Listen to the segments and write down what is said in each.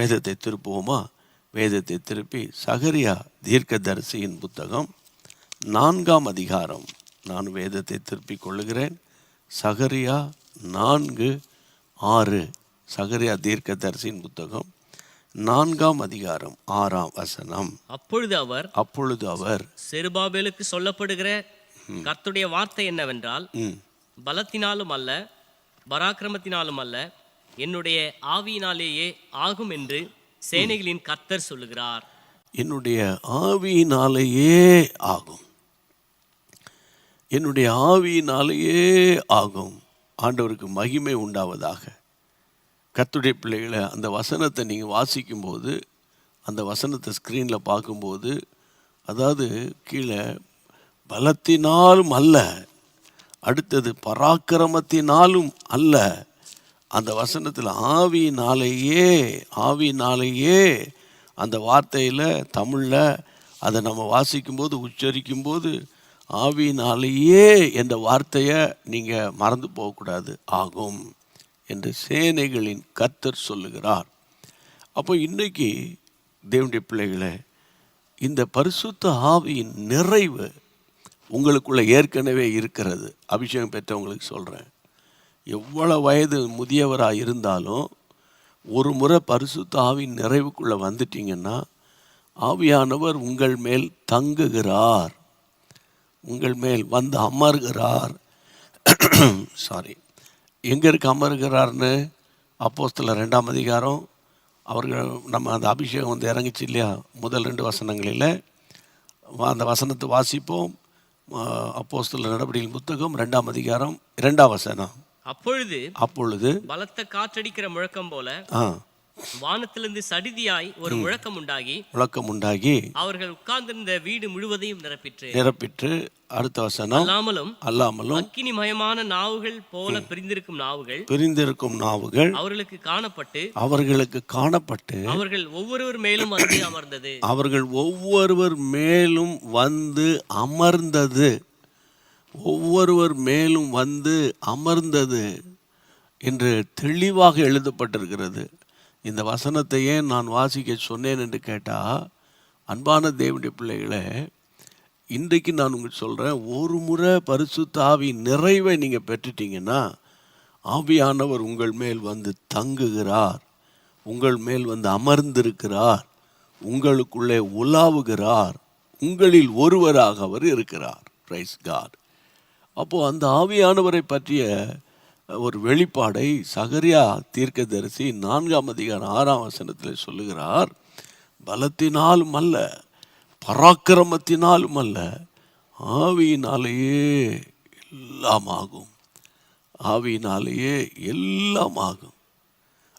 வேதத்தை திருப்புவோமா? வேதத்தை திருப்பி சகரியா தீர்க்கதரிசியின் புத்தகம் 4ஆம் அதிகாரம். நான் வேதத்தை திருப்பிக் கொள்ளுகிறேன். சகரியா 4:6. சகரியா தீர்க்கதரிசியின் புத்தகம் 4ஆம் அதிகாரம் 6ஆம் வசனம். அப்பொழுது அவர் செருபாபேலுக்கு சொல்லப்படுகிற கர்த்தருடைய வார்த்தை என்னவென்றால், பலத்தினாலும் அல்ல பராக்கிரமத்தினாலும் அல்ல, என்னுடைய ஆவியினாலேயே ஆகும் என்று சேனைகளின் கர்த்தர் சொல்லுகிறார். என்னுடைய ஆவியினாலேயே ஆகும், என்னுடைய ஆவியினாலேயே ஆகும். ஆண்டவருக்கு மகிமை உண்டாவதாக. கர்த்தருடைய பிள்ளைகளை, அந்த வசனத்தை நீங்கள் வாசிக்கும்போது, அந்த வசனத்தை ஸ்க்ரீனில் பார்க்கும்போது, அதாவது கீழே பலத்தினாலும் அல்ல, அடுத்தது பராக்கிரமத்தினாலும் அல்ல, அந்த வசனத்தில் ஆவியினாலேயே அந்த வார்த்தையில் தமிழில் அதை நம்ம வாசிக்கும்போது உச்சரிக்கும்போது ஆவியினாலேயே என்ற வார்த்தையை நீங்கள் மறந்து போகக்கூடாது. ஆகும் என்று சேனைகளின் கர்த்தர் சொல்லுகிறார். அப்போ இன்றைக்கி தேவனுடைய பிள்ளைகளை, இந்த பரிசுத்த ஆவியின் நிறைவு உங்களுக்குள்ளே ஏற்கனவே இருக்கிறது. அபிஷேகம் பெற்றவங்களுக்கு சொல்கிறேன், எவ்வளோ வயது முதியவராக இருந்தாலும் ஒரு முறை பரிசுத்த ஆவியின் நிறைவுக்குள்ளே வந்துட்டீங்கன்னா, ஆவியானவர் உங்கள் மேல் தங்குகிறார், உங்கள் மேல் வந்து அமர்கிறார். எங்கே இருக்க அமர்கிறார்னு அப்போஸ்தலர் 2ஆம் அதிகாரம், அவர்கள் நம்ம அந்த அபிஷேகம் வந்து இறங்கிச்சு இல்லையா, முதல் 2 வசனங்களில் அந்த வசனத்தை வாசிப்போம். அப்போஸ்தலர் நடபடிகளின் புத்தகம் 2ஆம் அதிகாரம் 2ஆம் வசனம். அப்பொழுது பலத்த காற்றடிக்கிற முழக்கம் போல வானத்திலிருந்து சடிதியாய் ஒரு முழக்கம் உண்டாகி அவர்கள் உட்கார்ந்திருந்த வீடு முழுவதையும் நிரப்பிற்று. அடுத்த வசனம். அல்லாமலும் அக்கினிமயமான நாவுகள் போல பிரிந்திருக்கும் நாவுகள் அவர்களுக்கு காணப்பட்டு அவர்கள் ஒவ்வொருவர் மேலும் வந்து அமர்ந்தது என்று தெளிவாக எழுதப்பட்டிருக்கிறது. இந்த வசனத்தை ஏன் நான் வாசிக்க சொன்னேன் என்று கேட்டால், அன்பான தேவனுடைய பிள்ளைகளை, இன்றைக்கு நான் உங்களுக்கு சொல்கிறேன், ஒரு முறை பரிசுத்த ஆவி நிறைவை நீங்கள் பெற்றுட்டீங்கன்னா, ஆவியானவர் உங்கள் மேல் வந்து தங்குகிறார், உங்கள் மேல் வந்து அமர்ந்திருக்கிறார், உங்களுக்குள்ளே உலாவுகிறார், உங்களில் ஒருவராக அவர் இருக்கிறார். Praise God. அப்போது அந்த ஆவியானவரை பற்றிய ஒரு வெளிப்பாடை சகரியா தீர்க்கதரிசி 4ஆம் அதிகாரம் 6ஆம் வசனத்தில் சொல்லுகிறார். பலத்தினாலும் அல்ல பராக்கிரமத்தினாலும் அல்ல, ஆவியினாலேயே எல்லாம் ஆகும், ஆவியினாலேயே எல்லாம் ஆகும்.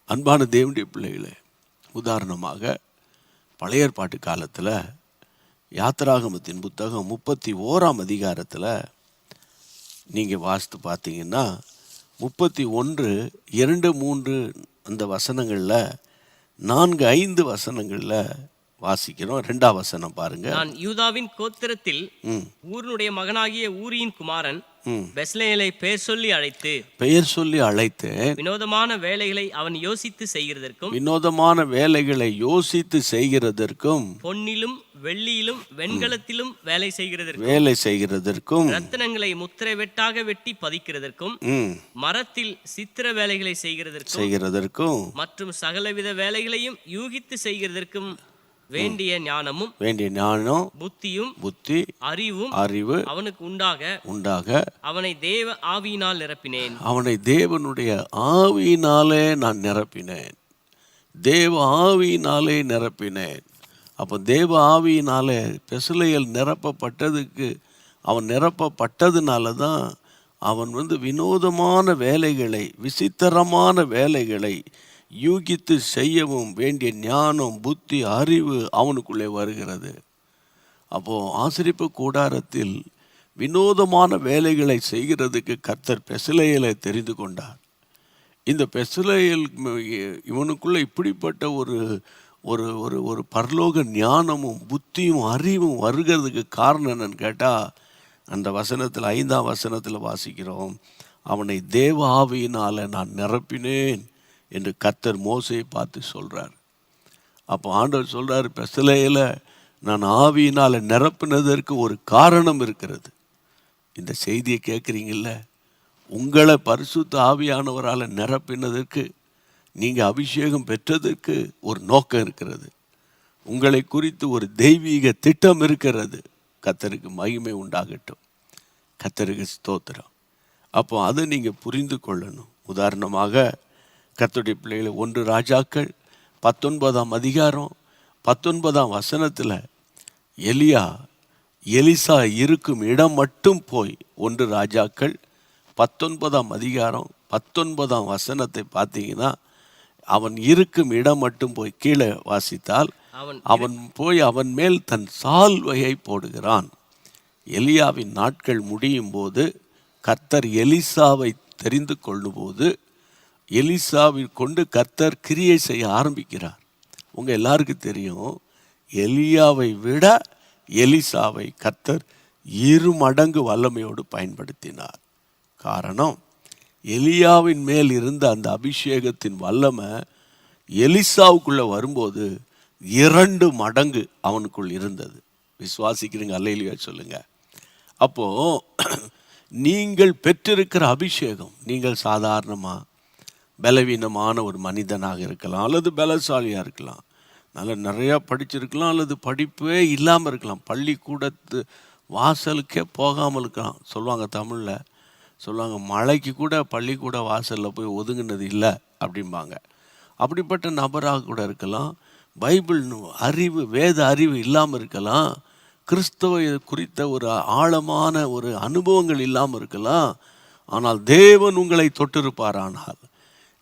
அன்பான தேவனுடைய பிள்ளைகளே, உதாரணமாக பழைய ஏற்பாட்டு காலத்தில் யாத்திராகமத்தின் புத்தகம் 31ஆம் அதிகாரத்தில் நீங்கள் வாசித்து பார்த்தீங்கன்னா, 31, 2, 3 அந்த வசனங்களில் 4, 5 வசனங்களில் வாசிக்கிறோம். 2ஆம் வசனம் பாருங்க. நான் யூதாவின் கோத்திரத்தில் ஊருடைய மகனாகிய ஊரியின் குமாரன் பெத்லெயேலை பெயர் சொல்லி அழைத்து வினோதமான வேலைகளை அவன் யோசித்து செய்கிறதற்கும் பொன்னிலும் வெள்ளியிலும் வெண்கலத்திலும் வேலை செய்கிறதற்கும் ரத்தினங்களை முத்திரை வெட்டாக வெட்டி பதிக்கிறதற்கும் மரத்தில் சித்திர வேலைகளை செய்கிறதற்கும் மற்றும் சகலவித வேலைகளையும் யூகித்து செய்கிறதற்கும் வேண்டிய ஞானம் புத்தி அறிவு அவனுக்கு உண்டாக அவனை தேவ ஆவியினால் நிரப்பினேன். அவனை தேவனுடைய ஆவியினாலே நான் நிரப்பினேன், தேவ ஆவியினாலே நிரப்பினேன். அப்போ தேவ ஆவியினாலே பெத்லெயேல் நிரப்பப்பட்டதுனால தான் அவன் வந்து வினோதமான வேலைகளை, விசித்திரமான வேலைகளை யூகித்து செய்யவும் வேண்டிய ஞானம் புத்தி அறிவு அவனுக்குள்ளே வருகிறது. அப்போது ஆசரிப்பு கூடாரத்தில் வினோதமான வேலைகளை செய்கிறதுக்கு கர்த்தர் பெத்லெயேலை தெரிந்து கொண்டார். இந்த பெத்லெயேல் இவனுக்குள்ளே இப்படிப்பட்ட ஒரு ஒரு ஒரு ஒரு பரலோக ஞானமும் புத்தியும் அறிவும் வருகிறதுக்கு காரணம் என்னன்னு கேட்டால், அந்த வசனத்தில் 5ஆம் வசனத்தில் வாசிக்கிறோம், அவனை தேவ ஆவியினால் நான் நிரப்பினேன் என்று கர்த்தர் மோசேயை பார்த்து சொல்கிறார். அப்போ ஆண்டவர் சொல்கிறார், பெசலேயில் நான் ஆவியினால் நிரப்பினதற்கு ஒரு காரணம் இருக்கிறது. இந்த செய்தியை கேட்குறீங்கள, உங்களை பரிசுத்த ஆவியானவரால் நிரப்பினதற்கு, நீங்கள் அபிஷேகம் பெற்றதற்கு ஒரு நோக்கம் இருக்கிறது. உங்களை குறித்து ஒரு தெய்வீக திட்டம் இருக்கிறது. கர்த்தருக்கு மகிமை உண்டாகட்டும். கர்த்தருக்கு ஸ்தோத்திரம். அப்போ அதை நீங்கள் புரிந்து கொள்ளணும். உதாரணமாக கர்த்தருடைய பிள்ளைகளை 1 ராஜாக்கள் 19ஆம் அதிகாரம் 19ஆம் வசனத்தில் எலிசா இருக்கும் இடம் மட்டும் போய் 1 ராஜாக்கள் 19ஆம் அதிகாரம் 19ஆம் வசனத்தை பார்த்தீங்கன்னா, அவன் இருக்கும் இடம் மட்டும் போய் கீழே வாசித்தால், அவன் போய் அவன் மேல் தன் சால்வையை போடுகிறான். எலியாவின் நாட்கள் முடியும் போது கர்த்தர் எலிசாவை தெரிந்து கொள்ளும்போது எலிசாவை கொண்டு கர்த்தர் கிரியை செய்ய ஆரம்பிக்கிறார். உங்கள் எல்லாருக்கும் தெரியும், எலியாவை விட எலிசாவை கர்த்தர் 2 மடங்கு வல்லமையோடு பயன்படுத்தினார். காரணம், எலியாவின் மேல் இருந்த அந்த அபிஷேகத்தின் வல்லமை எலிசாவுக்குள்ளே வரும்போது 2 மடங்கு அவனுக்குள் இருந்தது. விசுவாசிக்கிறீங்க? அல்லேலூயா சொல்லுங்க. அப்போது நீங்கள் பெற்றிருக்கிற அபிஷேகம், நீங்கள் சாதாரணமாக பலவீனமான ஒரு மனிதனாக இருக்கலாம், அல்லது பலசாலியாக இருக்கலாம், நிறையா படிச்சிருக்கலாம், அல்லது படிப்பே இல்லாமல் இருக்கலாம், பள்ளிக்கூடத்து வாசலுக்கே போகாமல் இருக்கலாம். சொல்லுவாங்க, தமிழில் சொல்லுவாங்க, மழைக்கு கூட பள்ளிக்கூட வாசலில் போய் ஒதுங்கினது இல்லை அப்படிம்பாங்க. அப்படிப்பட்ட நபராக கூட இருக்கலாம். பைபிள் அறிவு, வேத அறிவு இல்லாமல் இருக்கலாம். கிறிஸ்தவ குறித்த ஒரு ஆழமான ஒரு அனுபவங்கள் இல்லாமல் இருக்கலாம். ஆனால் தேவன் உங்களை தொட்டிருப்பாரானால்,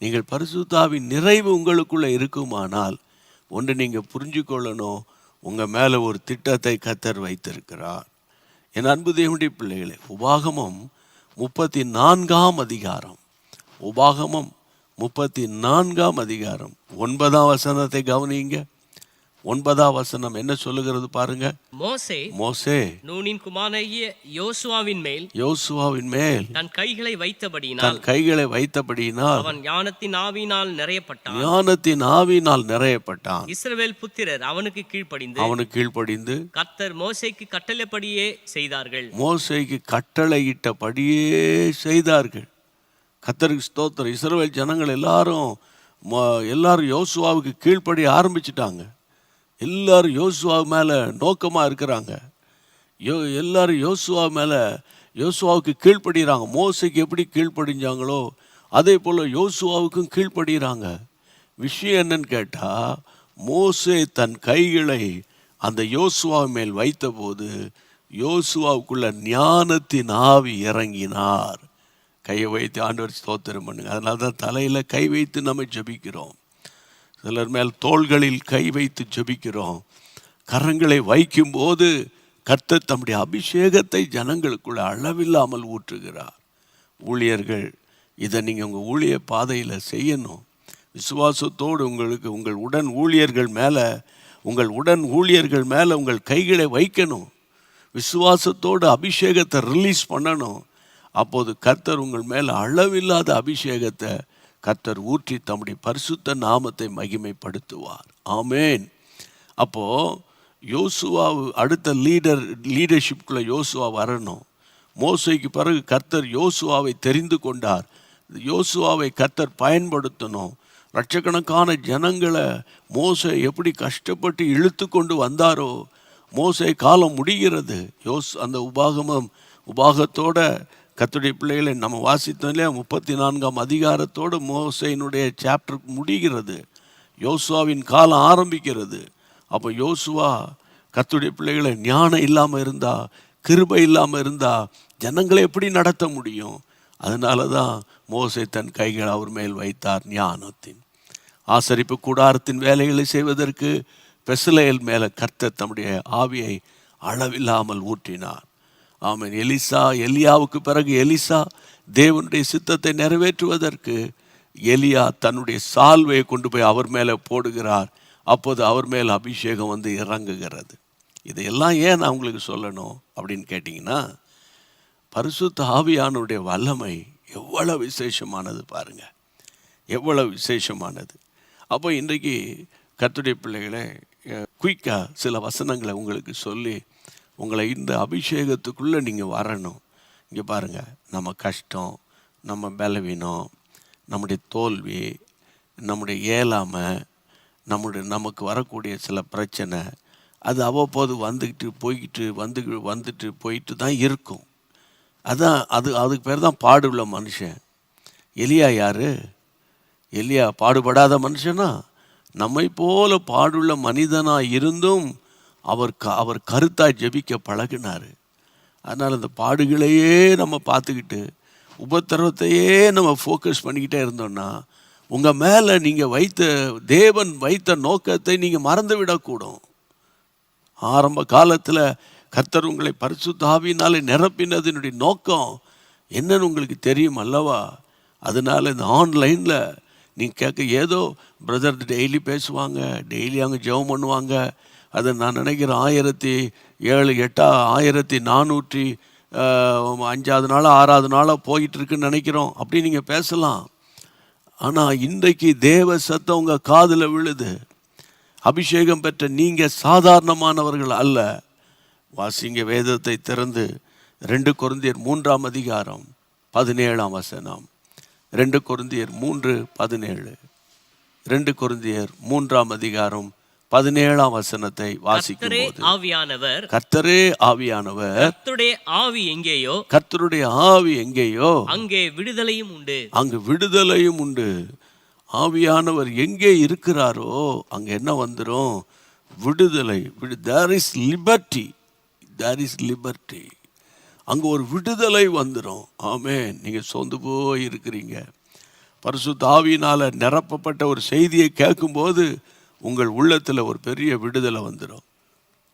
நீங்கள் பரிசுத்தாவின் நிறைவு உங்களுக்குள்ளே இருக்குமானால், ஒன்று நீங்கள் புரிஞ்சு கொள்ளணும், உங்கள் மேலே ஒரு திட்டத்தை கர்த்தர் வைத்திருக்கிறார். என் அன்பு தேவனுடைய பிள்ளைகளே, உபாகமம் 34ஆம் அதிகாரம், உபாகமம் 34ஆம் அதிகாரம் 9ஆம் வசனத்தை கவனிங்க. 9ஆம் வசனம் என்ன சொல்லுகிறது பாருங்க. மோசே நூனின் குமாரனாகிய யோசுவாவின் மேல் தன் கைகளை வைத்தபடியினால் அவன் ஞானத்தின் ஆவியினால் நிறையப்பட்டான். இஸ்ரவேல் புத்திரர் அவனுக்கு கீழ்ப்படிந்து கர்த்தர் மோசேக்கு கட்டளைப்படியே செய்தார்கள். மோசேக்கு கட்டளையிட்டபடியே செய்தார்கள். கர்த்தருக்கு ஸ்தோத்திரம். இஸ்ரவேல் ஜனங்கள் எல்லாரும் யோசுவாவுக்கு கீழ்ப்படி ஆரம்பிச்சிட்டாங்க. எல்லாரும் யோசுவா மேலே நோக்கமாக இருக்கிறாங்க. எல்லாரும் யோசுவாவுக்கு கீழ்ப்படுகிறாங்க. மோசைக்கு எப்படி கீழ்ப்படிஞ்சாங்களோ அதே போல் யோசுவாவுக்கும் கீழ்ப்படுகிறாங்க. விஷயம் என்னன்னு கேட்டால், மோசே தன் கைகளை அந்த யோசுவா மேல் வைத்தபோது யோசுவாவுக்குள்ள ஞானத்தின் ஆவி இறங்கினார். கையை வைத்து ஆண்டவர் ஸ்தோத்திரம் பண்ணுங்க. அதனால தான் தலையில் கை வைத்து நம்ம ஜெபிக்கிறோம். சிலர் மேல் தோள்களில் கை வைத்து ஜெபிக்கிறோம். கரங்களை வைக்கும்போது கர்த்தர் தம்முடைய அபிஷேகத்தை ஜனங்களுக்குள்ள அளவில்லாமல் ஊற்றுகிறார். ஊழியர்கள், இதை நீங்கள் உங்கள் ஊழிய பாதையில் செய்யணும். விசுவாசத்தோடு உங்கள் உடன் ஊழியர்கள் மேலே உங்கள் கைகளை வைக்கணும். விசுவாசத்தோடு அபிஷேகத்தை ரிலீஸ் பண்ணணும். அப்போது கர்த்தர் உங்கள் மேலே அளவில்லாத அபிஷேகத்தை கர்த்தர் ஊற்றி தம்முடைய பரிசுத்த நாமத்தை மகிமைப்படுத்துவார். ஆமேன். அப்போது யோசுவா அடுத்த லீடர்ஷிப்குள்ளே யோசுவா வரணும். மோசேக்கு பிறகு கர்த்தர் யோசுவாவை தெரிந்து கொண்டார். யோசுவாவை கர்த்தர் பயன்படுத்தணும். லட்சக்கணக்கான ஜனங்களை மோசே எப்படி கஷ்டப்பட்டு இழுத்து கொண்டு வந்தாரோ, மோசே காலம் முடிகிறது. அந்த உபாகத்தோட கர்த்தருடைய பிள்ளைகளை நம்ம வாசித்தோம் இல்லையா, 34ஆம் அதிகாரத்தோடு மோசேயினுடைய சாப்டர் முடிகிறது. யோசுவாவின் காலம் ஆரம்பிக்கிறது. அப்போ யோசுவா கர்த்தருடைய பிள்ளைகளை ஞானம் இல்லாமல் இருந்தா, கிருபை இல்லாமல் இருந்தா ஜனங்களை எப்படி நடத்த முடியும்? அதனால தான் மோசே தன் கைகள் அவர் மேல் வைத்தார். ஞானத்தின் ஆசரிப்பு கூடாரத்தின் வேலைகளை செய்வதற்கு பெசலேல் மேலே கர்த்தர் தம்முடைய ஆவியை அளவில்லாமல் ஊற்றினார். ஆமென். எலியாவுக்கு பிறகு எலிசா தேவனுடைய சித்தத்தை நிறைவேற்றுவதற்கு எலியா தன்னுடைய சால்வையை கொண்டு போய் அவர் மேலே போடுகிறார். அப்போது அவர் மேல் அபிஷேகம் வந்து இறங்குகிறது. இதையெல்லாம் ஏன் நான் உங்களுக்கு சொல்லணும் அப்படின்னு கேட்டிங்கன்னா, பரிசுத்த ஆவியானுடைய வல்லமை எவ்வளவு விசேஷமானது பாருங்க, எவ்வளவு விசேஷமானது. அப்போ இன்றைக்கு கர்த்தருடைய பிள்ளைகளே, குயிக்காக சில வசனங்களை உங்களுக்கு சொல்லி உங்களை இந்த அபிஷேகத்துக்குள்ளே நீங்கள் வரணும். இங்கே பாருங்கள், நம்ம கஷ்டம், நம்ம பலவீனம், நம்முடைய தோல்வி, நம்முடைய இயலாமை, நமக்கு வரக்கூடிய சில பிரச்சனை, அது அவ்வப்போது வந்துட்டு போயிட்டு தான் இருக்கும். அதுக்கு பேர் தான் பாடுள்ள மனுஷன். எலியா யார்? எலியா பாடுபடாத மனுஷனா? நம்மை போல பாடுள்ள மனிதனாக இருந்தும் அவர் கருத்தாக ஜெபிக்க பழகினார். அதனால் அந்த பாடுகளையே நம்ம பார்த்துக்கிட்டு உபத்திரவத்தையே நம்ம ஃபோக்கஸ் பண்ணிக்கிட்டே இருந்தோம்னா உங்கள் மேலே நீங்கள் தேவன் வைத்த நோக்கத்தை நீங்கள் மறந்து விடக்கூடும். ஆரம்ப காலத்தில் கர்த்தர் உங்களை பரிசுத்த ஆவியினாலே நிரப்பினதினுடைய நோக்கம் என்னன்னு உங்களுக்கு தெரியும் அல்லவா? அதனால் இந்த ஆன்லைனில் நீங்கள் கேட்க ஏதோ பிரதர் டெய்லி பேசுவாங்க, டெய்லி அவங்க ஜெபம் பண்ணுவாங்க, அதை நான் நினைக்கிறேன் 1405 நாள் 6வது நாளாக போயிட்டுருக்குன்னு நினைக்கிறோம். அப்படி நீங்கள் பேசலாம். ஆனால் இன்றைக்கு தேவ சத்தம் உங்கள் காதில் விழுது. அபிஷேகம் பெற்ற நீங்கள் சாதாரணமானவர்கள் அல்ல. வாசிங்க வேதத்தை திறந்து 2 கொரிந்தியர் 3ஆம் அதிகாரம் 17ஆம் வசனம். 2 கொரிந்தியர் 3:17. 2 கொரிந்தியர் 3ஆம் அதிகாரம் 17ஆம் வசனத்தை வாசிக்கும் போது, கர்த்தரே ஆவியானவர், கர்த்தருடைய ஆவி எங்கேயோ, கர்த்தருடைய ஆவி எங்கேயோ அங்கே விடுதலையும் உண்டு. அங்கு விடுதலையும் உண்டு. ஆவியானவர் எங்கே இருக்கிறாரோ அங்கே என்ன வந்துடும்? விடுதலை. There is liberty. அங்கே ஒரு விடுதலை வந்துடும். ஆமென். நீங்கள் சோர்ந்து போய் இருக்கிறீங்க, பரிசுத்த ஆவியினால் நிரப்பப்பட்ட ஒரு செய்தியை கேட்கும்போது உங்கள் உள்ளத்தில் ஒரு பெரிய விடுதலை வந்துடும்.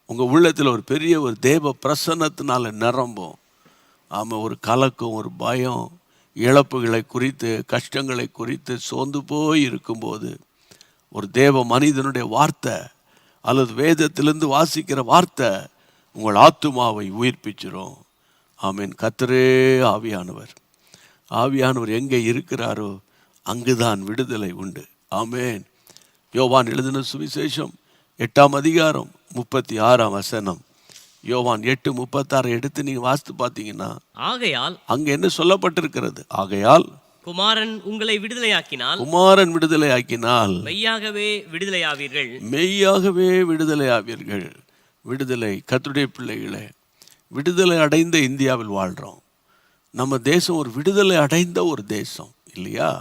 உங்கள் உள்ளத்தில் ஒரு பெரிய ஒரு தேவ பிரசன்னத்தினால நிரம்பும். ஆமாம், ஒரு கலக்கம், ஒரு பயம், இழப்புகளை குறித்து, கஷ்டங்களை குறித்து சோர்ந்து போய் இருக்கும்போது ஒரு தேவ மனிதனுடைய வார்த்தை அல்லது வேதத்திலிருந்து வாசிக்கிற வார்த்தை உங்கள் ஆத்துமாவை உயிர்ப்பிச்சிரும். ஆமீன். கர்த்தரே ஆவியானவர் எங்கே இருக்கிறாரோ அங்குதான் விடுதலை உண்டு. ஆமேன். யோவான் எழுதின சுவிசேஷம் 8ஆம் அதிகாரம் 36ஆம் வசனம். யோவான் 8:36 எடுத்து நீங்க வாசித்து பார்த்தீங்கன்னா, ஆகையால் அங்க என்ன சொல்லப்பட்டிருக்கிறது? ஆகையால் குமாரன் உங்களை விடுதலையாக்கினால், மெய்யாகவே விடுதலையாவீர்கள். விடுதலை. கர்த்தருடைய பிள்ளைகளே, விடுதலை அடைந்த இந்தியாவில் வாழ்கிறோம். நம்ம தேசம் ஒரு விடுதலை அடைந்த ஒரு தேசம் இல்லையா?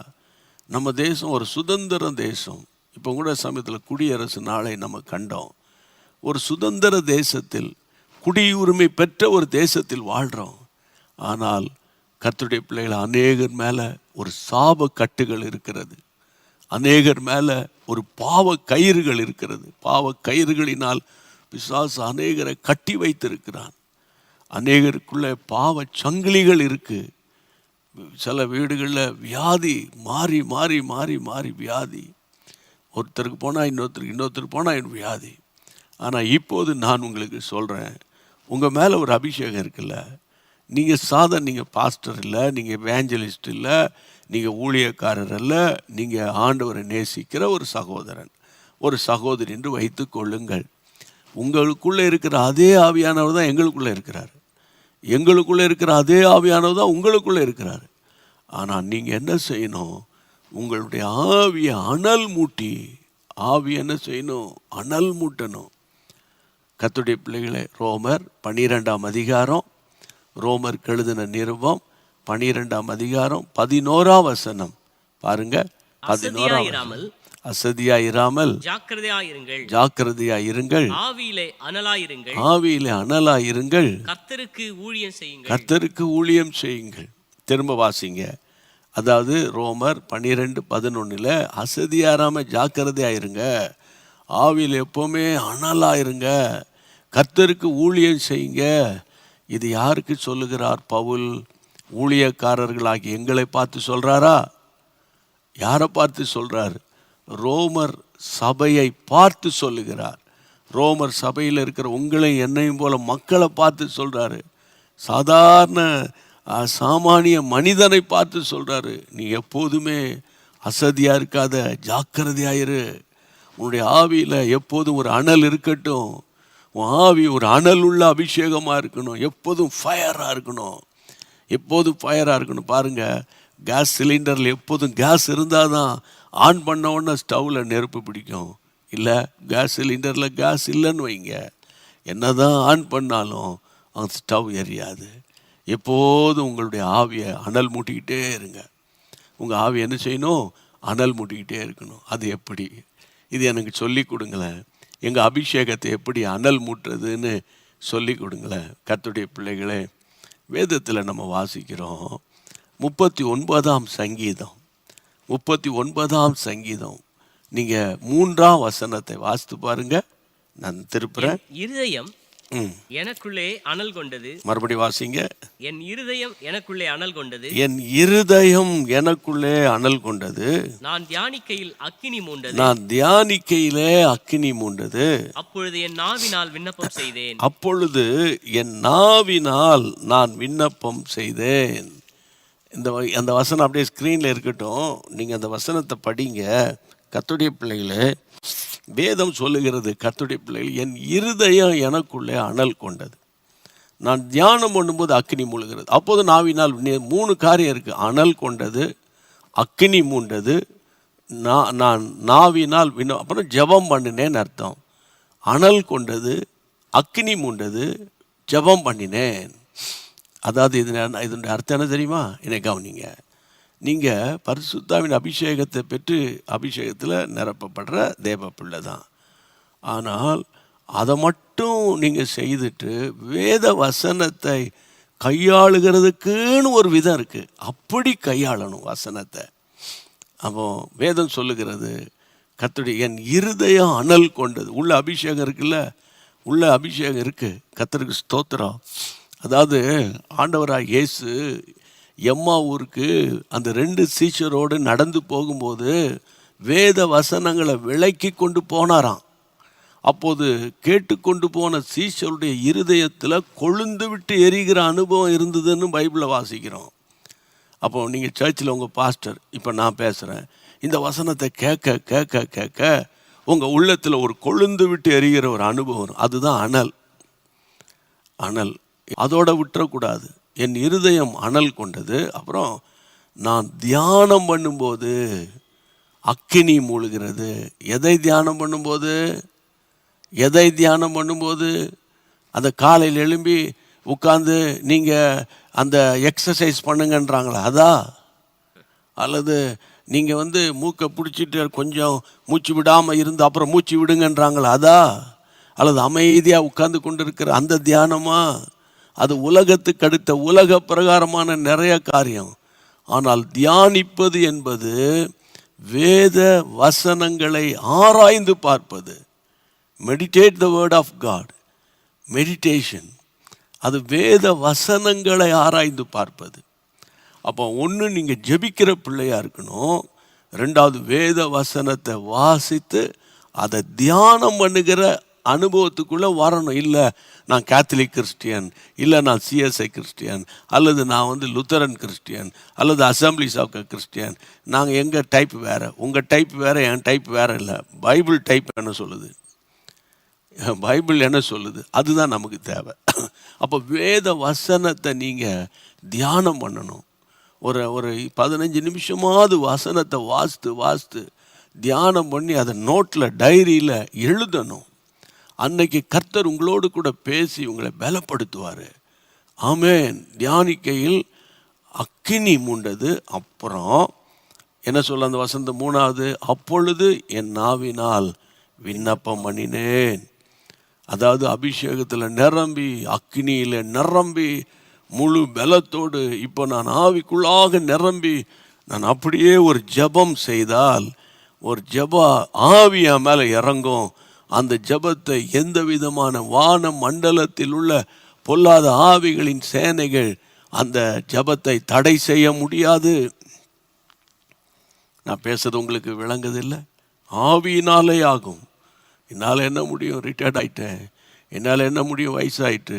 நம்ம தேசம் ஒரு சுதந்திர தேசம். இப்போ கூட சமயத்தில் குடியரசு நாளை நம்ம கண்டோம். ஒரு சுதந்திர தேசத்தில், குடியுரிமை பெற்ற ஒரு தேசத்தில் வாழ்கிறோம். ஆனால் கர்த்தருடைய பிள்ளைகள், அநேகர் மேலே ஒரு சாப கட்டுகள் இருக்கிறது. அநேகர் மேலே ஒரு பாவ கயிறுகள் இருக்கிறது. பாவ கயிறுகளினால் பிசாசு அநேகரை கட்டி வைத்திருக்கிறான். அநேகருக்குள்ள பாவ சங்கிலிகள் இருக்கு. சில வீடுகளில் வியாதி மாறி மாறி மாறி மாறி வியாதி. ஒருத்தருக்கு போனால் இன்னொருத்தருக்கு போனால் வியாதி. ஆனால் இப்போது நான் உங்களுக்கு சொல்கிறேன், உங்கள் மேலே ஒரு அபிஷேகம் இருக்குல்ல. நீங்கள் பாஸ்டர் இல்லை, நீங்கள் எவாஞ்சலிஸ்ட் இல்லை, நீங்கள் ஊழியக்காரர் அல்ல, நீங்கள் ஆண்டவரை நேசிக்கிற ஒரு சகோதரன், ஒரு சகோதரி என்று வைத்து கொள்ளுங்கள். உங்களுக்குள்ளே இருக்கிற அதே ஆவியானவர் தான் எங்களுக்குள்ளே இருக்கிறார். எங்களுக்குள்ளே இருக்கிற அதே ஆவியானவர் தான் உங்களுக்குள்ளே இருக்கிறார். ஆனால் நீங்கள் என்ன செய்யணும்? உங்களுடைய ஆவியை அனல் மூட்டி, என்ன செய்யணும்? அனல் மூட்டணும். கர்த்தருடைய பிள்ளைகளே, ரோமர் 12ஆம் அதிகாரம், ரோமருக்கு எழுதின நிருபம் 12ஆம் அதிகாரம் 11ஆம் வசனம் பாருங்க. 11ஆம், அசதியாயிராமல் ஜாக்கிரதையாயிருங்கள், ஆவியிலே அனலாயிருங்கள், கர்த்தருக்கு ஊழியம் செய்யுங்கள். திரும்ப வாசிங்க. அதாவது ரோமர் 12:11 அசதியாராமல் ஜாக்கிரதையாயிருங்க, ஆவியில் எப்போவுமே அனலாயிருங்க, கர்த்தருக்கு ஊழியம் செய்யுங்க. இது யாருக்கு சொல்லுகிறார் பவுல்? ஊழியக்காரர்களாகி எங்களை பார்த்து சொல்கிறாரா? யாரை பார்த்து சொல்கிறார்? ரோமர் சபையை பார்த்து சொல்லுகிறார். ரோமர் சபையில் இருக்கிற உங்களை என்னையும் போல மக்களை பார்த்து சொல்கிறாரு. சாமானிய மனிதனை பார்த்து சொல்கிறாரு. நீ எப்போதுமே அசதியாக இருக்காத, ஜாக்கிரதையாயிரு. உன்னுடைய ஆவியில் எப்போதும் ஒரு அனல் இருக்கட்டும். உன் ஆவி ஒரு அனல் உள்ள அபிஷேகமாக இருக்கணும். எப்போதும் ஃபயராக இருக்கணும். எப்போதும் ஃபயராக இருக்கணும். பாருங்கள், கேஸ் சிலிண்டரில் எப்போதும் கேஸ் இருந்தால் தான் ஆன் பண்ண உடனே ஸ்டவ்வில் நெருப்பு பிடிக்கும். இல்லை, கேஸ் சிலிண்டரில் கேஸ் இல்லைன்னு வைங்க, என்ன தான் ஆன் பண்ணாலும் அந்த ஸ்டவ் எரியாது. எப்போதும் உங்களுடைய ஆவியை அனல் மூட்டிக்கிட்டே இருங்க. உங்கள் ஆவி என்ன செய்யணும்? அனல் மூட்டிக்கிட்டே இருக்கணும். அது எப்படி? இது எனக்கு சொல்லி கொடுங்களேன். எங்கள் அபிஷேகத்தை எப்படி அனல் மூட்டுறதுன்னு சொல்லி கொடுங்களேன். கர்த்தருடைய பிள்ளைகளே, வேதத்தில் நம்ம வாசிக்கிறோம் 39ஆம் சங்கீதம் 39ஆம் சங்கீதம் நீங்கள் 3ஆம் வசனத்தை வாசித்து பாருங்க. நான் திருப்புறேன். இருதயம் எனக்குள்ளே அனல் கொண்டது. மறுபடியும் வாசிங்க. என் இருதயம் எனக்குள்ளே அனல் கொண்டது. என் இருதயம் எனக்குள்ளே அனல் கொண்டது. நான் தியானிக்கையில் அக்கினி மூண்டது. நான் தியானிக்கையிலே அக்கினி மூண்டது. அப்பொழுது என் நாவினால் விண்ணப்பம் செய்தேன். அப்பொழுது என் நாவினால் நான் விண்ணப்பம் செய்தேன். அந்த வசனம் அப்படியே ஸ்க்ரீனில் இருக்கட்டும். நீங்கள் அந்த வசனத்தை படிங்க. கர்த்தருடைய பிள்ளைகளே, வேதம் சொல்லுகிறது, கர்த்தருடைய பிள்ளைகள், என் இருதயம் எனக்குள்ளே அனல் கொண்டது. நான் தியானம் பண்ணும்போது அக்கினி மூழ்கிறது. அப்போது நாவினால் 3 காரியம் இருக்குது. அனல் கொண்டது, அக்கினி மூண்டது, நான் நாவினால் அப்புறம் ஜெபம் பண்ணினேன்னு அர்த்தம். அனல் கொண்டது, அக்கினி மூண்டது, ஜெபம் பண்ணினேன். அதாவது இதனுடைய அர்த்தம் என்ன தெரியுமா? என்னை கவனிங்க. நீங்கள் பரிசுத்தாவின் அபிஷேகத்தை பெற்று அபிஷேகத்தில் நிரப்பப்படுற தேவ பிள்ளை தான். ஆனால் அதை மட்டும் நீங்கள் செய்துட்டு வேத வசனத்தை கையாளுகிறதுக்குன்னு ஒரு விதம் இருக்குது. அப்படி கையாளணும் வசனத்தை. அப்போ வேதம் சொல்லுகிறது, கர்த்தருடைய என் இருதயம் அனல் கொண்டது. உள்ள அபிஷேகம் இருக்குல்ல, உள்ள அபிஷேகம் இருக்குது. கர்த்தருக்கு ஸ்தோத்திரம். அதாவது ஆண்டவராக இயேசு எம்மா ஊருக்கு அந்த 2 சீஷரோடு நடந்து போகும்போது வேத வசனங்களை விளக்கி கொண்டு போனாராம். அப்போது கேட்டுக்கொண்டு போன சீஷருடைய இருதயத்தில் கொழுந்து விட்டு எரிகிற அனுபவம் இருந்ததுன்னு பைபிளை வாசிக்கிறோம். அப்போ நீங்கள் சர்ச்சில் உங்கள் பாஸ்டர், இப்போ நான் பேசுகிறேன், இந்த வசனத்தை கேட்க கேட்க கேட்க உங்கள் உள்ளத்தில் ஒரு கொழுந்து விட்டு எரிகிற ஒரு அனுபவம். அதுதான் அனல். அனல் அதோட விட்டுறக்கூடாது. என் இருதயம் அனல் கொண்டது. அப்புறம் நான் தியானம் பண்ணும்போது அக்கினி மூழ்கிறது. எதை தியானம் பண்ணும்போது அந்த காலையில் எழும்பி உட்காந்து நீங்கள் அந்த எக்ஸசைஸ் பண்ணுங்கன்றாங்களா அதா? அல்லது நீங்கள் மூக்கை பிடிச்சிட்டு கொஞ்சம் மூச்சு விடாமல் இருந்து அப்புறம் மூச்சு விடுங்கன்றாங்களா அதா? அல்லது அமைதியாக உட்கார்ந்து கொண்டு இருக்கிற அந்த தியானமா? அது உலகத்துக்கு அடுத்த உலக பிரகாரமான நிறைய காரியம். ஆனால் தியானிப்பது என்பது வேத வசனங்களை ஆராய்ந்து பார்ப்பது. Meditate the word of God. Meditation அது வேத வசனங்களை ஆராய்ந்து பார்ப்பது. அப்போ ஒன்று நீங்கள் ஜெபிக்கிற பிள்ளையாக இருக்கணும். 2வது வேத வசனத்தை வாசித்து அதை தியானம் பண்ணுகிற அனுபவத்துக்குள்ளே வரணும். இல்லை நான் கேத்தலிக் கிறிஸ்டியன், இல்லை நான் சிஎஸ்ஐ கிறிஸ்டியன், அல்லது நான் லுத்தரன் கிறிஸ்டியன், அல்லது அசம்பிளிஸ் ஆஃப் கிறிஸ்டியன். நாங்கள் எங்கள் டைப் வேறு, உங்கள் டைப் வேறு, என் டைப் வேறு இல்லை. பைபிள் டைப் என்ன சொல்லுது? பைபிள் என்ன சொல்லுது? அதுதான் நமக்கு தேவை. அப்போ வேத வசனத்தை நீங்கள் தியானம் பண்ணணும். ஒரு 15 நிமிஷமாவது வசனத்தை வாசித்து தியானம் பண்ணி அதை நோட்டில் டைரியில் எழுதணும். அன்னைக்கு கர்த்தர் உங்களோடு கூட பேசி உங்களை பலப்படுத்துவார். ஆமென். தியானிக்கையில் அக்கினி மூண்டது. அப்புறம் என்ன சொல்ல அந்த வசனம் 3வது, அப்பொழுது என் நாவினால் விண்ணப்பம் பண்ணினேன். அதாவது அபிஷேகத்தில் நிரம்பி அக்கினியில் நிரம்பி முழு பலத்தோடு இப்போ நான் ஆவிக்குள்ளாக நிரம்பி நான் அப்படியே ஒரு ஜெபம் செய்தால் ஒரு ஜெப ஆவி என் மேலே இறங்கும். அந்த ஜெபத்தை எந்த விதமான வான மண்டலத்தில் உள்ள பொல்லாத ஆவிகளின் சேனைகள் அந்த ஜெபத்தை தடை செய்ய முடியாது. நான் பேசுறது உங்களுக்கு விளங்குதில்லை? ஆவியினாலே ஆகும். என்னால் என்ன முடியும்? ரிட்டையர்ட் ஆகிட்டேன். என்னால் என்ன முடியும்? வயசாயிட்டு.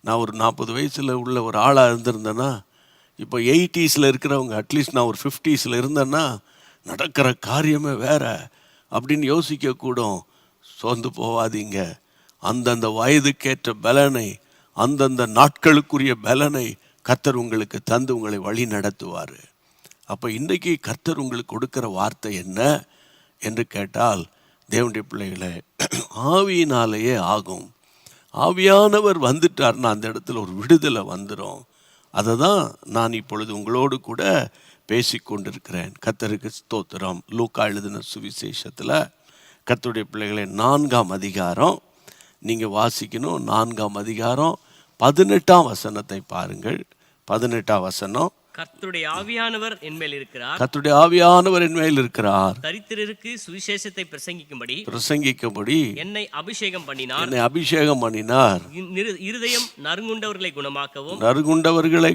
நான் ஒரு 40 வயசில் உள்ள ஒரு ஆளாக இருந்திருந்தேன்னா, இப்போ 80s இருக்கிறவங்க, அட்லீஸ்ட் நான் ஒரு 50s இருந்தேன்னா நடக்கிற காரியமே வேறு. அப்படின்னு யோசிக்கக்கூடும். சோர்ந்து போவாதீங்க. அந்தந்த வயதுக்கேற்ற பலனை, அந்தந்த நாட்களுக்குரிய பலனை கர்த்தர் உங்களுக்கு தந்து உங்களை வழி நடத்துவார். அப்போ இன்றைக்கி கர்த்தர் உங்களுக்கு கொடுக்குற வார்த்தை என்ன என்று கேட்டால், தேவனுடைய பிள்ளைகளை, ஆவியினாலேயே ஆகும். ஆவியானவர் வந்துட்டார்னா அந்த இடத்துல ஒரு விடுதலை வந்துடும். அதை தான் நான் இப்பொழுது உங்களோடு கூட பேசி கொண்டிருக்கிறேன். கர்த்தருக்கு ஸ்தோத்திரம். லூக்கா எழுதின சுவிசேஷத்தில் கர்த்தருடைய பிள்ளைகளை 4ஆம் அதிகாரம் நீங்கள் வாசிக்கணும். 4ஆம் அதிகாரம் 18ஆம் வசனத்தை பாருங்கள். 18ஆம் வசனம். கர்த்தருடைய ஆவியானவர் என்மேல் இருக்கிறார். கர்த்தருடைய ஆவியானவர் என்மேல் இருக்கிறார். தரித்திரருக்கு சுவிசேஷத்தை பிரசங்கிக்கும்படி என்னை அபிஷேகம் பண்ணினார். இருதயம் நறுங்குண்டவர்களை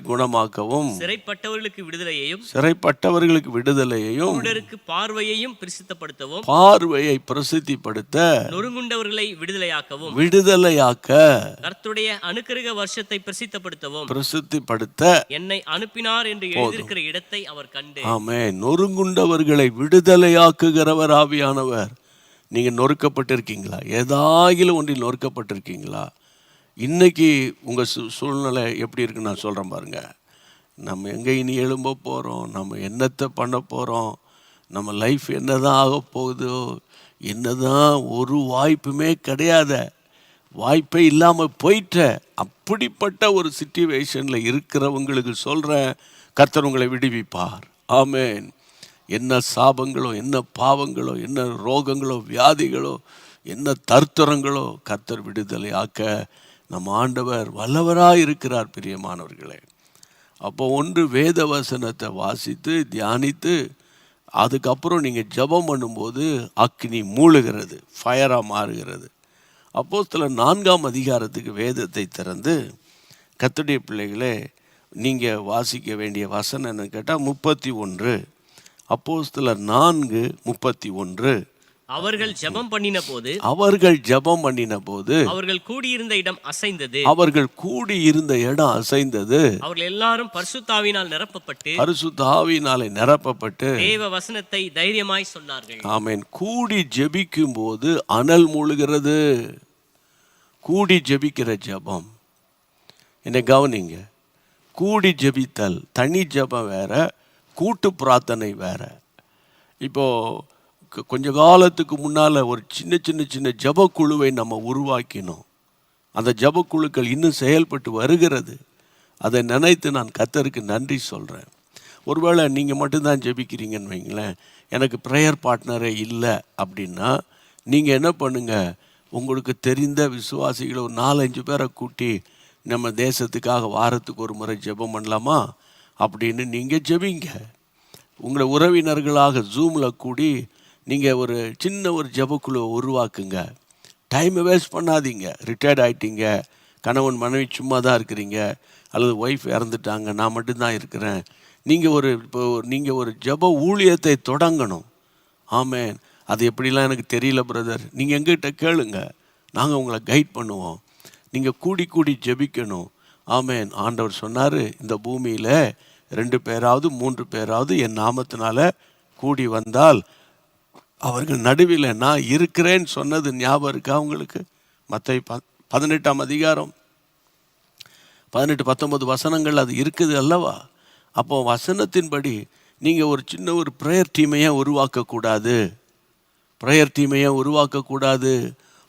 குணமாக்கவும் சிறைப்பட்டவர்களுக்கு விடுதலையையும் குருடருக்கு பார்வையை பிரசித்திப்படுத்த நொறுங்குண்டவர்களை விடுதலையாக்க கர்த்தருடைய அனுக்கிரக வருஷத்தை பிரசித்திப்படுத்த என்னை அனுப்பினார் என்று எழுதியிருக்கிற இடத்தை அவர் கண்டு. ஆமென். நொறுங்குண்டவர்களை விடுதலையாக்குகிறவர் ஆவியானவர். நீங்க நொறுக்கப்பட்டிருக்கீங்களா? ஏதாகிலும் ஒன்றில் நொறுக்கப்பட்டிருக்கீங்களா? இன்னைக்கு உங்க சூழ்நிலை எப்படி இருக்குன்னு நான் சொல்றேன் பாருங்க. நம்ம எங்கே இனி எழும்ப போகிறோம், நம்ம என்னத்தை பண்ண போகிறோம், நம்ம லைஃப் என்னதான் ஆக போகுதோ, என்னதான் ஒரு வாய்ப்புமே கிடையாத, வாய்ப்பே இல்லாமல் போயிட்ட அப்படிப்பட்ட ஒரு சிச்சுவேஷனில் இருக்கிறவங்களுக்கு சொல்கிறேன், கர்த்தர் உங்களை விடுவிப்பார். ஆமென். என்ன சாபங்களோ, என்ன பாவங்களோ, என்ன ரோகங்களோ, வியாதிகளோ, என்ன தர்த்தரங்களோ கர்த்தர் விடுதலை ஆக்க நம்ம ஆண்டவர் வல்லவராக இருக்கிறார். பிரியமானவர்களே, அப்போ ஒன்று வேத வசனத்தை வாசித்து தியானித்து அதுக்கப்புறம் நீங்கள் ஜெபம் பண்ணும்போது அக்னி மூழுகிறது, ஃபயராக மாறுகிறது. அப்போஸ்தலர் 4ஆம் அதிகாரத்துக்கு வேதத்தை திறந்து கர்த்தருடைய பிள்ளைகளே, நீங்கள் வாசிக்க வேண்டிய வசனம் என்னன்னு கேட்டால் 31. அப்போஸ்தலர் 4:31. அவர்கள் ஜெபம் பண்ணின போது அவர்கள் கூடியிருந்த இடம் அசைந்தது. அவர்கள் எல்லாரும் பரிசுத்த ஆவியினாலே நிரப்பப்பட்டு தேவ வசனத்தை தைரியமாய் சொன்னார்கள். ஆமென். கூடி ஜெபிக்கும் போது அனல் மூழுகிறது. கூடி ஜெபிக்கிற ஜெபம் என்னை கவனிங்க. கூடி ஜெபித்தல் தனி ஜெபம் வேற, கூட்டு பிரார்த்தனை வேற. இப்போது கொஞ்ச காலத்துக்கு முன்னால் ஒரு சின்ன ஜெபக்குழுவை நம்ம உருவாக்கினோம். அந்த ஜெபக்குழுக்கள் இன்னும் செயல்பட்டு வருகிறது. அதை நினைத்து நான் கர்த்தருக்கு நன்றி சொல்கிறேன். ஒருவேளை நீங்கள் மட்டும்தான் ஜெபிக்கிறீங்கன்னு வைங்களேன், எனக்கு ப்ரேயர் பார்ட்னரே இல்லை அப்படின்னா நீங்கள் என்ன பண்ணுங்கள், உங்களுக்கு தெரிந்த விசுவாசிகளை ஒரு 4-5 பேரை கூட்டி நம்ம தேசத்துக்காக வாரத்துக்கு ஒரு முறை ஜெபம் பண்ணலாமா அப்படின்னு நீங்கள் ஜெபிங்க. உங்களை உறவினர்களாக ஜூமில் கூடி நீங்கள் ஒரு சின்ன ஒரு ஜெபக்குழுவை உருவாக்குங்க. டைமை வேஸ்ட் பண்ணாதீங்க. ரிட்டையர்ட் ஆகிட்டீங்க, கணவன் மனைவி சும்மா தான் இருக்கிறீங்க, அல்லது ஒய்ஃப் இறந்துட்டாங்க, நான் மட்டும்தான் இருக்கிறேன், நீங்கள் ஒரு ஜெப ஊழியத்தை தொடங்கணும். ஆமென். அது எப்படிலாம் எனக்கு தெரியல பிரதர், நீங்கள் எங்கிட்ட கேளுங்க, நாங்கள் உங்களை கைட் பண்ணுவோம். நீங்கள் கூடி ஜெபிக்கணும். ஆமென். ஆண்டவர் சொன்னார், இந்த பூமியில் 2 பேராவது 3 பேராவது என் நாமத்தினால கூடி வந்தால் அவர்கள் நடுவில் நான் இருக்கிறேன்னு சொன்னது ஞாபகம் இருக்கா உங்களுக்கு? மத்தேயு 18ஆம் அதிகாரம் 18-19 வசனங்கள் அது இருக்குது அல்லவா? அப்போ வசனத்தின்படி நீங்கள் ஒரு சின்ன ஒரு ப்ரேயர் டீமையே உருவாக்கக்கூடாது.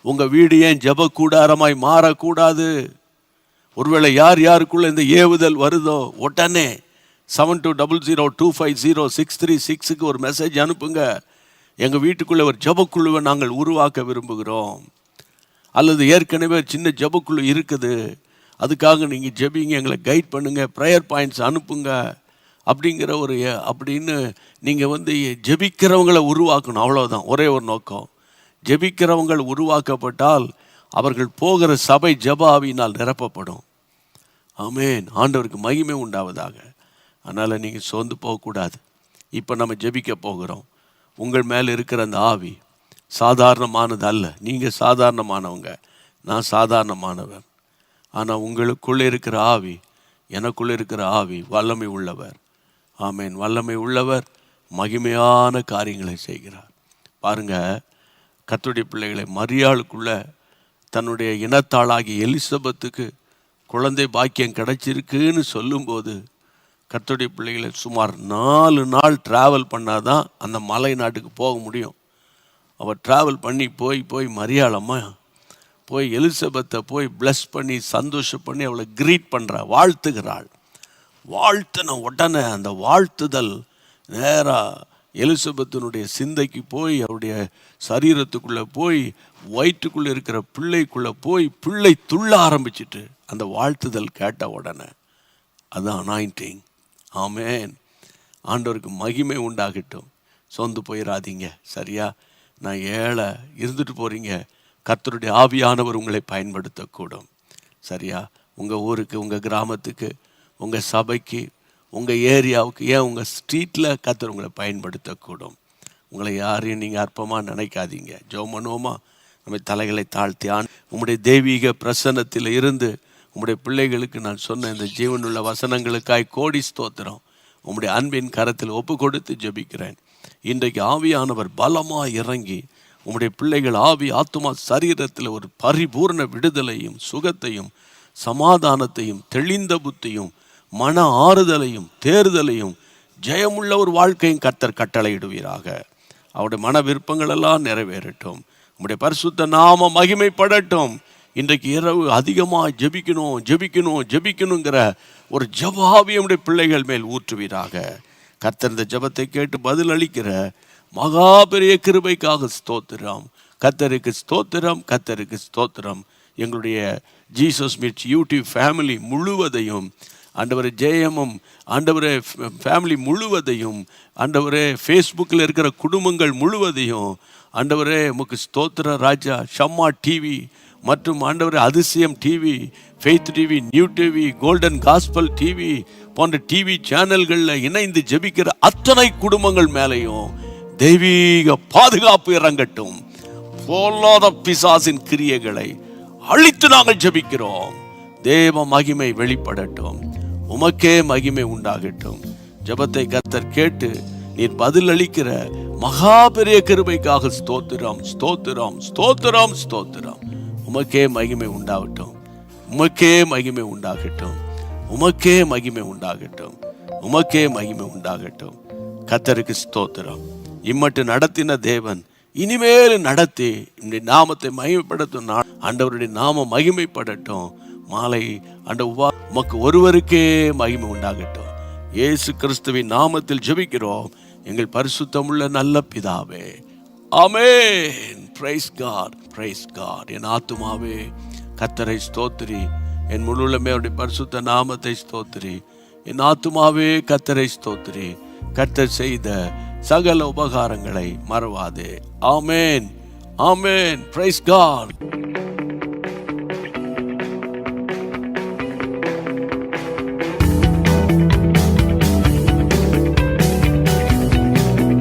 உங்கள் வீடு ஏன் ஜெப கூடாரமாய் மாறக்கூடாது? ஒருவேளை யாருக்குள்ளே இந்த ஏவுதல் வருதோ உடனே 7200250636 ஒரு மெசேஜ் அனுப்புங்க. எங்கள் வீட்டுக்குள்ளே ஒரு ஜெபக்குழுவை நாங்கள் உருவாக்க விரும்புகிறோம். அல்லது ஏற்கனவே சின்ன ஜெபக்குழு இருக்குது, அதுக்காக நீங்கள் ஜெபிங்க, எங்களை கைட் பண்ணுங்கள், ப்ரேயர் பாயிண்ட்ஸ் அனுப்புங்க அப்படின்னு நீங்கள் ஜெபிக்கிறவங்களை உருவாக்கணும். அவ்வளோதான், ஒரே ஒரு நோக்கம். ஜெபிக்கிறவங்கள் உருவாக்கப்பட்டால் அவர்கள் போகிற சபை ஜெப ஆவியினால் நிரப்பப்படும். ஆமென். ஆண்டவருக்கு மகிமை உண்டாவதாக. அதனால் நீங்கள் சோர்ந்து போகக்கூடாது. இப்போ நம்ம ஜெபிக்க போகிறோம். உங்கள் மேலே இருக்கிற அந்த ஆவி சாதாரணமானது அல்ல. நீங்கள் சாதாரணமானவங்க, நான் சாதாரணமானவன். ஆனால் உங்களுக்குள்ளே இருக்கிற ஆவி, எனக்குள்ளே இருக்கிற ஆவி வல்லமை உள்ளவர். ஆமென். வல்லமை உள்ளவர், மகிமையான காரியங்களை செய்கிறார். பாருங்க, கர்த்தருடைய பிள்ளைகளை, மரியாளுக்குள்ள தன்னுடைய இனத்தாளாகி எலிசபெத்துக்கு குழந்தை பாக்கியம் கிடைச்சிருக்குன்னு சொல்லும்போது, கர்த்தருடைய பிள்ளைகளை சுமார் 4 நாள் ட்ராவல் பண்ணாதான் அந்த மலை நாட்டுக்கு போக முடியும். அவள் ட்ராவல் பண்ணி போய் மரியாளம்மா போய் எலிசபெத்தை போய் பிளஸ் பண்ணி சந்தோஷம் பண்ணி அவளை கிரீட் பண்ணுறா, வாழ்த்துகிறாள். வாழ்த்தின உடனே அந்த வாழ்த்துதல் நேராக எலிசபெத்தினுடைய சிந்தைக்கு போய் அவருடைய சரீரத்துக்குள்ளே போய் வயிற்றுக்குள்ளே இருக்கிற பிள்ளைக்குள்ளே போய் பிள்ளை துள்ள ஆரம்பிச்சிட்டு அந்த வாழ்த்துதல் கேட்ட உடனே அது அனாயிண்டிங். ஆமேன். ஆண்டவருக்கு மகிமை உண்டாகட்டும். சொந்து போயிடாதீங்க. சரியா? நான் ஏழை இருந்துட்டு போகிறீங்க, கர்த்தருடைய ஆவியானவர் உங்களை பயன்படுத்தக்கூடும். சரியா? உங்கள் ஊருக்கு, உங்கள் கிராமத்துக்கு, உங்கள் சபைக்கு, உங்கள் ஏரியாவுக்கு, ஏன் உங்கள் ஸ்ட்ரீட்டில் கர்த்தர் உங்களை பயன்படுத்தக்கூடும். உங்களை யாரையும் நீங்கள் அற்பமாக நினைக்காதீங்க. ஜெபமனோமா நம்ம தலைகளை தாழ்த்தி உங்களுடைய தெய்வீக பிரசன்னத்தில் இருந்து உங்களுடைய பிள்ளைகளுக்கு நான் சொன்ன இந்த ஜீவனுள்ள வசனங்களுக்காய் கோடி ஸ்தோத்திரம். உங்களுடைய அன்பின் கரத்தில் ஒப்பு கொடுத்து ஜெபிக்கிறேன். இன்றைக்கு ஆவியானவர் பலமாக இறங்கி உங்களுடைய பிள்ளைகள் ஆவி ஆத்துமா சரீரத்தில் ஒரு பரிபூர்ண விடுதலையும் சுகத்தையும் சமாதானத்தையும் தெளிந்த புத்தியும் மன ஆறுதலையும் தேர்தலையும் ஜெயமுள்ள ஒரு வாழ்க்கையும் கர்த்தர் கட்டளையிடுவீராக. அவருடைய மன விருப்பங்கள் எல்லாம் நிறைவேறட்டும். உங்களுடைய பரிசுத்த நாம மகிமைப்படட்டும். இன்றைக்கு இரவு அதிகமாக ஜெபிக்கணுங்கிற ஒரு ஜெபாவி நம்முடைய பிள்ளைகள் மேல் ஊற்றுவீராக. கர்த்தர் இந்த ஜெபத்தை கேட்டு பதில் அளிக்கிற மகா பெரிய கிருபைக்காக ஸ்தோத்திரம். கர்த்தருக்கு ஸ்தோத்திரம். எங்களுடைய ஜீசஸ் மீட்ஸ் யூடியூப் ஃபேமிலி முழுவதையும் ஆண்டவரே, ஜெயமும் ஆண்டவரே ஃபேமிலி முழுவதையும் ஆண்டவரே, ஃபேஸ்புக்கில் இருக்கிற குடும்பங்கள் முழுவதையும் ஆண்டவரே உமக்கு ஸ்தோத்திர ராஜா. ஷம்மா டிவி மற்றும் ஆண்டவரே அதிசயம் TV, faith TV, new TV, golden gospel TV போன்ற டிவி சேனல்களில் இணைந்து ஜெபிக்கிற அத்தனை குடும்பங்கள் மேலேயும் தெய்வீக பாதுகாப்பு இறங்கட்டும். பொல்லாத பிசாசின் கிரியைகளை அழித்து நாங்கள் ஜெபிக்கிறோம். தேவ மகிமை வெளிப்படட்டும். உமக்கே மகிமை உண்டாகட்டும். ஜெபத்தை கர்த்தர் கேட்டு நீர் பதில் அளிக்கிற மகா பெரிய கிருபைக்காக ஸ்தோத்திரம். உமக்கே மகிமை உண்டாகட்டும். கர்த்தருக்கு ஸ்தோத்திரம். இம்மட்டு நடத்தின தேவன் இனிமேல் நடத்தி இந்த நாமத்தை மகிமைப்படுத்தும். ஆண்டவருடைய நாம மகிமைப்படட்டும். மாலை உமக்கு ஒருவருக்கே மகிமை உண்டாகட்டும். இயேசு கிறிஸ்துவின் நாமத்தில் ஜெபிக்கிறோம் எங்கள் பரிசுத்தமுள்ள நல்ல பிதாவே. ஆமென். Praise God. என் ஆத்துமாவே கர்த்தரை ஸ்தோத்திரி, என் முழுமே அவருடைய பரிசுத்த நாமத்தை ஸ்தோத்திரி. என் ஆத்துமாவே கர்த்தரை ஸ்தோத்திரி. கர்த்தர் செய்த சகல உபகாரங்களை மறவாதே. ஆமென். Praise God.